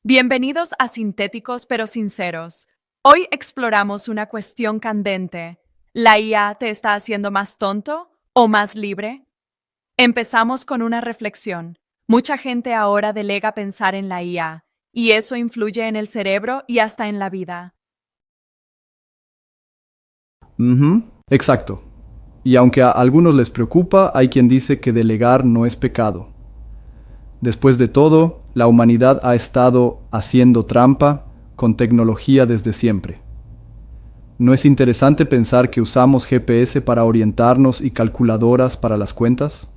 Bienvenidos a Sintéticos pero Sinceros. Hoy exploramos una cuestión candente. ¿La IA te está haciendo más tonto o más libre? Empezamos con una reflexión. Mucha gente ahora delega pensar en la IA, y eso influye en el cerebro y hasta en la vida. Ujú, exacto. Y aunque a algunos les preocupa, hay quien dice que delegar no es pecado. Después de todo, la humanidad ha estado haciendo trampa con tecnología desde siempre. ¿No es interesante pensar que usamos GPS para orientarnos y calculadoras para las cuentas?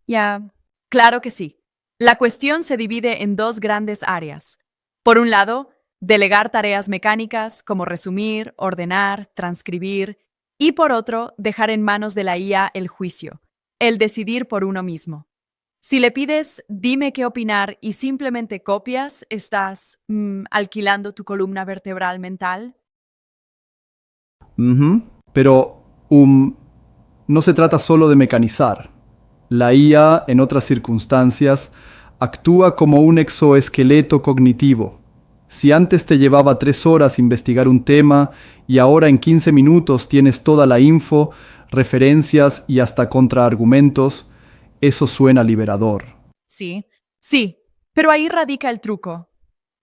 Ya, claro que sí. La cuestión se divide en dos grandes áreas. Por un lado, delegar tareas mecánicas como resumir, ordenar, transcribir, y por otro, dejar en manos de la IA el juicio, el decidir por uno mismo. Si le pides dime qué opinar y simplemente copias, estás alquilando tu columna vertebral mental. Ujú, pero no se trata solo de mecanizar. La IA, en otras circunstancias, actúa como un exoesqueleto cognitivo. Si antes te llevaba 3 horas investigar un tema y ahora en 15 minutos tienes toda la info, referencias y hasta contraargumentos, eso suena liberador. Sí, sí, pero ahí radica el truco.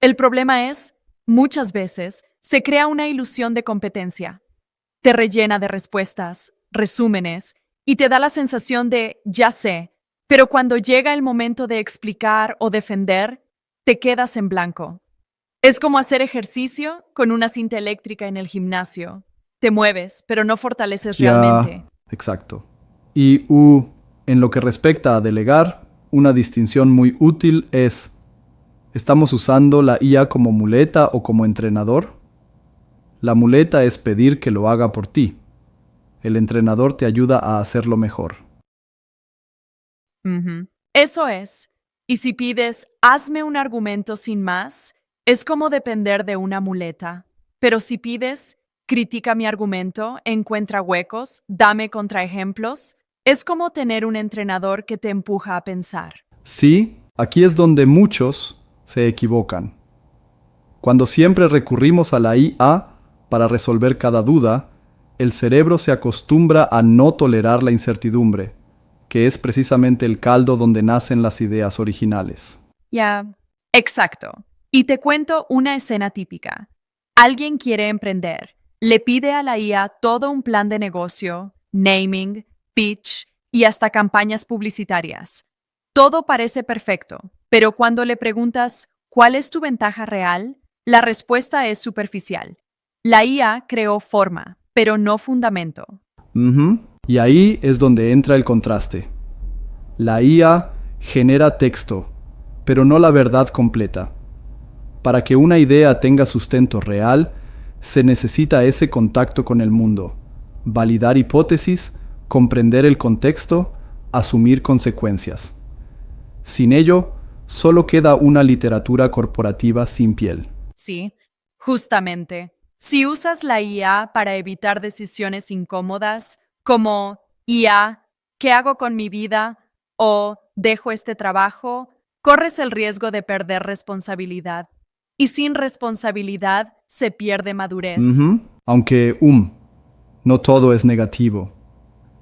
El problema es, muchas veces, se crea una ilusión de competencia. Te rellena de respuestas, resúmenes, y te da la sensación de ya sé, pero cuando llega el momento de explicar o defender, te quedas en blanco. Es como hacer ejercicio con una cinta eléctrica en el gimnasio. Te mueves, pero no fortaleces Ya, realmente. exacto. Y en lo que respecta a delegar, una distinción muy útil es, ¿estamos usando la IA como muleta o como entrenador? La muleta es pedir que lo haga por ti. El entrenador te ayuda a hacerlo mejor. Ujú. Eso es. Y si pides, hazme un argumento sin más, es como depender de una muleta. Pero si pides, critica mi argumento, encuentra huecos, dame contraejemplos, es como tener un entrenador que te empuja a pensar. Sí, aquí es donde muchos se equivocan. Cuando siempre recurrimos a la IA para resolver cada duda, el cerebro se acostumbra a no tolerar la incertidumbre, que es precisamente el caldo donde nacen las ideas originales. Ya, exacto. Y te cuento una escena típica. Alguien quiere emprender, le pide a la IA todo un plan de negocio, naming, pitch y hasta campañas publicitarias. Todo parece perfecto, pero cuando le preguntas ¿cuál es tu ventaja real? La respuesta es superficial. La IA creó forma, pero no fundamento. Ujú. Y ahí es donde entra el contraste. La IA genera texto, pero no la verdad completa. Para que una idea tenga sustento real, se necesita ese contacto con el mundo, validar hipótesis, comprender el contexto, asumir consecuencias. Sin ello, solo queda una literatura corporativa sin piel. Sí, justamente. Si usas la IA para evitar decisiones incómodas, como IA, ¿qué hago con mi vida? O dejo este trabajo, corres el riesgo de perder responsabilidad. Y sin responsabilidad se pierde madurez. Ujú. Aunque, no todo es negativo.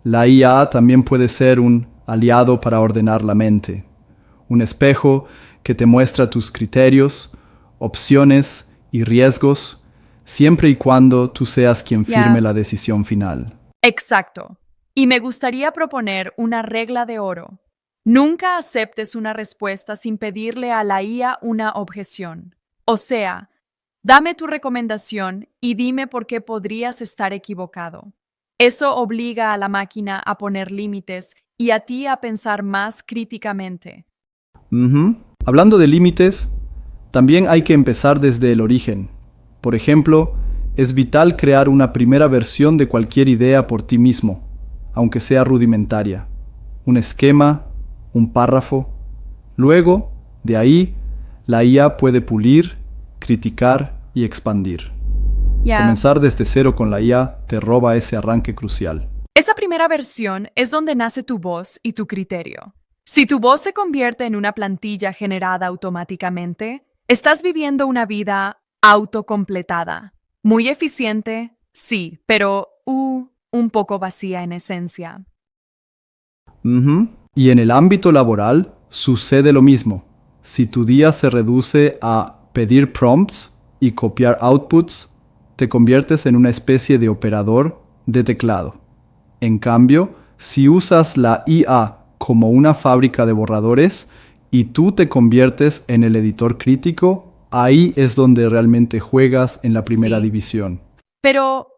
La IA también puede ser un aliado para ordenar la mente, un espejo que te muestra tus criterios, opciones y riesgos, siempre y cuando tú seas quien firme Ya, la decisión final. exacto. Y me gustaría proponer una regla de oro. Nunca aceptes una respuesta sin pedirle a la IA una objeción. O sea, dame tu recomendación y dime por qué podrías estar equivocado. Eso obliga a la máquina a poner límites y a ti a pensar más críticamente. Ujú. Hablando de límites, también hay que empezar desde el origen. Por ejemplo, es vital crear una primera versión de cualquier idea por ti mismo, aunque sea rudimentaria. Un esquema, un párrafo. Luego, de ahí, la IA puede pulir, criticar y expandir. Ya. Comenzar desde cero con la IA te roba ese arranque crucial. Esa primera versión es donde nace tu voz y tu criterio. Si tu voz se convierte en una plantilla generada automáticamente, Estás viviendo una vida autocompletada. Muy eficiente, sí, pero un poco vacía en esencia. Ujú. Y en el ámbito laboral sucede lo mismo. Si tu día se reduce a pedir prompts y copiar outputs, te conviertes en una especie de operador de teclado. En cambio, si usas la IA como una fábrica de borradores y tú te conviertes en el editor crítico, ahí es donde realmente juegas en la primera Sí. división. Pero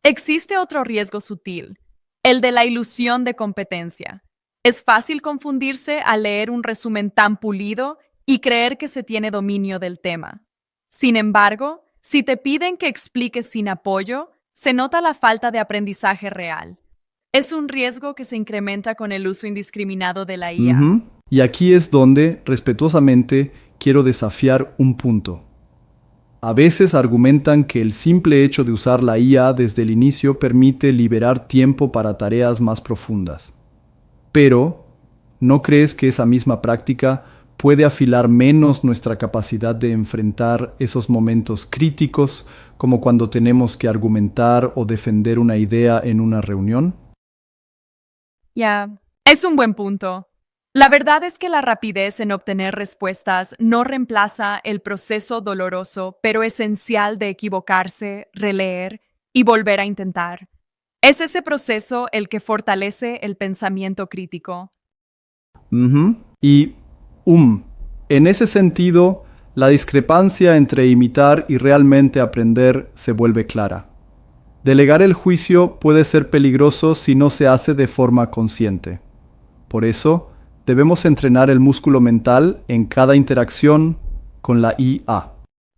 existe otro riesgo sutil, el de la ilusión de competencia. Es fácil confundirse al leer un resumen tan pulido y creer que se tiene dominio del tema. Sin embargo, si te piden que expliques sin apoyo, se nota la falta de aprendizaje real. Es un riesgo que se incrementa con el uso indiscriminado de la IA. Ujú. Y aquí es donde, respetuosamente, quiero desafiar un punto. A veces argumentan que el simple hecho de usar la IA desde el inicio permite liberar tiempo para tareas más profundas. Pero, ¿no crees que esa misma práctica puede afilar menos nuestra capacidad de enfrentar esos momentos críticos, como cuando tenemos que argumentar o defender una idea en una reunión? Ya, es un buen punto. La verdad es que la rapidez en obtener respuestas no reemplaza el proceso doloroso pero esencial de equivocarse, releer y volver a intentar. Es ese proceso el que fortalece el pensamiento crítico. Ujú. Y, en ese sentido, la discrepancia entre imitar y realmente aprender se vuelve clara. Delegar el juicio puede ser peligroso si no se hace de forma consciente. Por eso, debemos entrenar el músculo mental en cada interacción con la IA.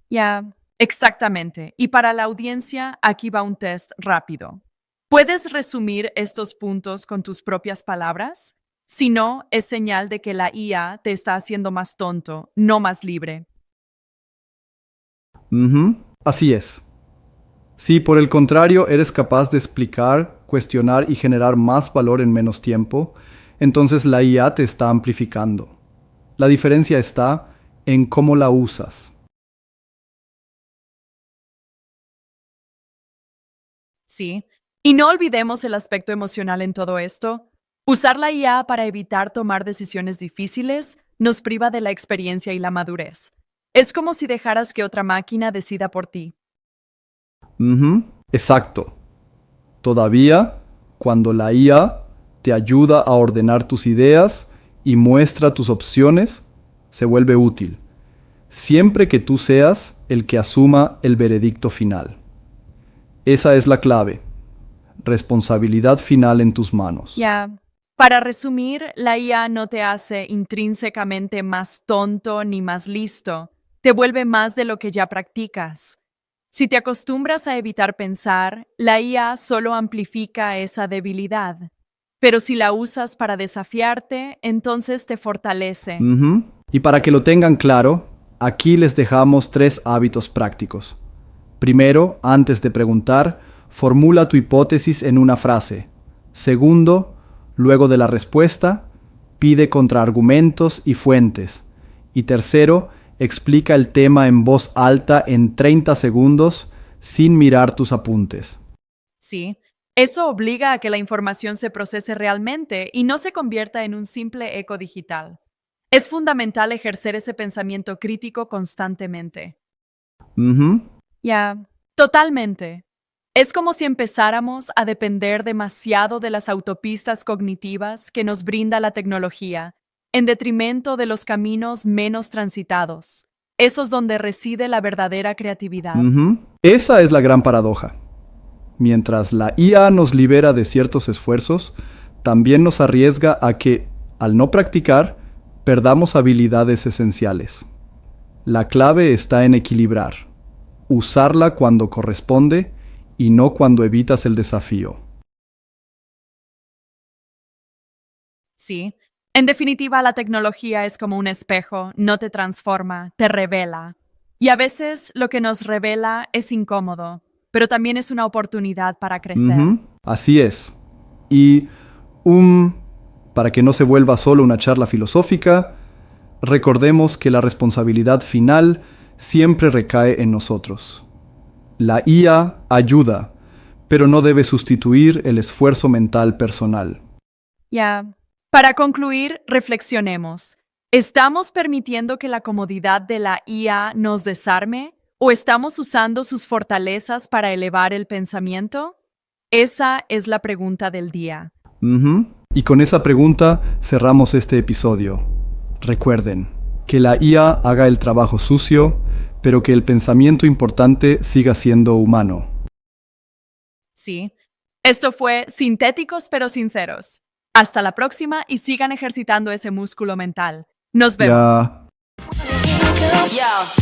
Ya, exactamente. Y para la audiencia, aquí va un test rápido. ¿Puedes resumir estos puntos con tus propias palabras? Si no, es señal de que la IA te está haciendo más tonto, no más libre. Ujú. Así es. Si por el contrario eres capaz de explicar, cuestionar y generar más valor en menos tiempo, entonces la IA te está amplificando. La diferencia está en cómo la usas. Sí. Y no olvidemos el aspecto emocional en todo esto. Usar la IA para evitar tomar decisiones difíciles nos priva de la experiencia y la madurez. Es como si dejaras que otra máquina decida por ti. Ujú. Exacto. Todavía, cuando la IA te ayuda a ordenar tus ideas y muestra tus opciones, se vuelve útil, siempre que tú seas el que asuma el veredicto final. Esa es la clave. Responsabilidad final en tus manos. Ya. Para resumir, la IA no te hace intrínsecamente más tonto ni más listo. Te vuelve más de lo que ya practicas. Si te acostumbras a evitar pensar, la IA solo amplifica esa debilidad. Pero si la usas para desafiarte, entonces te fortalece. Ujú. Y para que lo tengan claro, aquí les dejamos 3 hábitos prácticos. Primero, antes de preguntar, formula tu hipótesis en una frase. Segundo, luego de la respuesta, pide contraargumentos y fuentes. Y tercero, explica el tema en voz alta en 30 segundos sin mirar tus apuntes. Sí, eso obliga a que la información se procese realmente y no se convierta en un simple eco digital. Es fundamental ejercer ese pensamiento crítico constantemente. Ujú. Ya, totalmente. Es como si empezáramos a depender demasiado de las autopistas cognitivas que nos brinda la tecnología, en detrimento de los caminos menos transitados, esos donde reside la verdadera creatividad. Ujú. Esa es la gran paradoja. Mientras la IA nos libera de ciertos esfuerzos, también nos arriesga a que, al no practicar, perdamos habilidades esenciales. La clave está en equilibrar, usarla cuando corresponde y no cuando evitas el desafío. Sí, en definitiva la tecnología es como un espejo, no te transforma, te revela. Y a veces lo que nos revela es incómodo, pero también es una oportunidad para crecer. Ujú. Así es. Y para que no se vuelva solo una charla filosófica, recordemos que la responsabilidad final siempre recae en nosotros. La IA ayuda, pero no debe sustituir el esfuerzo mental personal. Ya. Para concluir, reflexionemos. ¿Estamos permitiendo que la comodidad de la IA nos desarme o estamos usando sus fortalezas para elevar el pensamiento? Esa es la pregunta del día. Y con esa pregunta cerramos este episodio. Recuerden, que la IA haga el trabajo sucio, pero que el pensamiento importante siga siendo humano. Sí. Esto fue Sintéticos pero Sinceros. Hasta la próxima y sigan ejercitando ese músculo mental. Nos vemos. Ya. Yo.